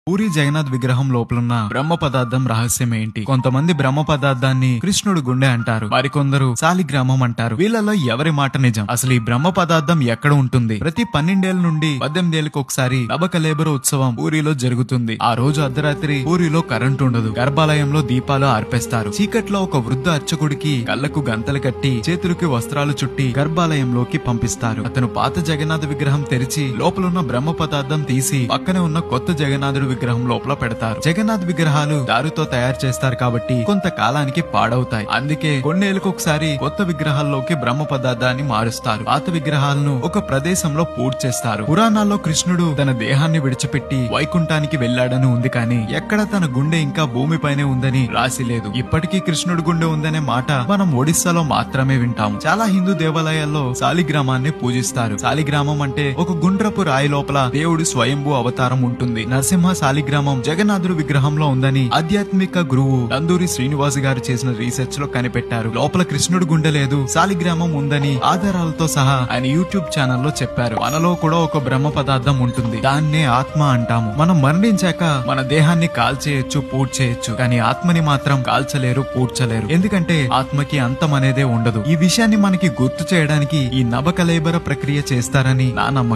పూరి జగన్నాథ్ విగ్రహం లోపలున్న బ్రహ్మ పదార్థం రహస్యం ఏంటి? కొంతమంది బ్రహ్మ పదార్థాన్ని కృష్ణుడు గుండె అంటారు, మరికొందరు శాలిగ్రామం అంటారు. వీళ్ళలో ఎవరి మాట నిజం? అసలు ఈ బ్రహ్మ పదార్థం ఎక్కడ ఉంటుంది? ప్రతి 12 ఏళ్ల నుండి 18 ఏళ్ళకి ఒకసారి నబకలేబర ఉత్సవం పూరిలో జరుగుతుంది. ఆ రోజు అర్ధరాత్రి పూరిలో కరెంట్ ఉండదు. గర్భాలయంలో దీపాలు ఆర్పేస్తారు. చీకట్లో ఒక వృద్ధ అర్చకుడికి కళ్లకు గంతలు కట్టి చేతులకి వస్త్రాలు చుట్టి గర్భాలయంలోకి పంపిస్తారు. అతను పాత జగన్నాథ విగ్రహం తెరిచి లోపలున్న బ్రహ్మ పదార్థం తీసి పక్కనే ఉన్న కొత్త జగన్నాథుడు విగ్రహం లోపల పెడతారు. జగన్నాథ్ విగ్రహాలు దారుతో తయారు చేస్తారు కాబట్టి కొంతకాలానికి పాడవుతాయి. అందుకే కొన్నేళ్లకు ఒకసారి కొత్త విగ్రహాల్లోకి బ్రహ్మ పదార్థాన్ని మారుస్తారు. పాత విగ్రహాలను ఒక ప్రదేశంలో పూర్తి చేస్తారు. పురాణాల్లో కృష్ణుడు తన దేహాన్ని విడిచిపెట్టి వైకుంఠానికి వెళ్లాడని ఉంది, కానీ ఎక్కడ తన గుండె ఇంకా భూమిపైనే ఉందని రాసి లేదు. ఇప్పటికీ కృష్ణుడు గుండె ఉందనే మాట మనం ఒడిస్సాలో మాత్రమే వింటాం. చాలా హిందూ దేవాలయాల్లో శాలిగ్రామాన్ని పూజిస్తారు. శాలిగ్రామం అంటే ఒక గుండ్రపు రాయి లోపల దేవుడి స్వయంభూ అవతారం ఉంటుంది. నరసింహ శాలిగ్రామం జగన్నాథుడు విగ్రహంలో ఉందని ఆధ్యాత్మిక గురువు నందూరి శ్రీనివాస్ గారు చేసిన రీసెర్చ్ లో కనిపెట్టారు. లోపల కృష్ణుడు గుండె లేదు, శాలిగ్రామం ఉందని ఆధారాలతో సహా ఆయన యూట్యూబ్ ఛానల్లో చెప్పారు. మనలో కూడా ఒక బ్రహ్మ పదార్థం ఉంటుంది, దాన్నే ఆత్మ అంటాము. మనం మరణించాక మన దేహాన్ని కాల్చేయచ్చు, పూడ్చేయచ్చు, కానీ ఆత్మని మాత్రం కాల్చలేరు, పూడ్చలేరు. ఎందుకంటే ఆత్మకి అంతం అనేదే ఉండదు. ఈ విషయాన్ని మనకి గుర్తు చేయడానికి ఈ నబకలేబర ప్రక్రియ చేస్తారని నా నమ్మకం.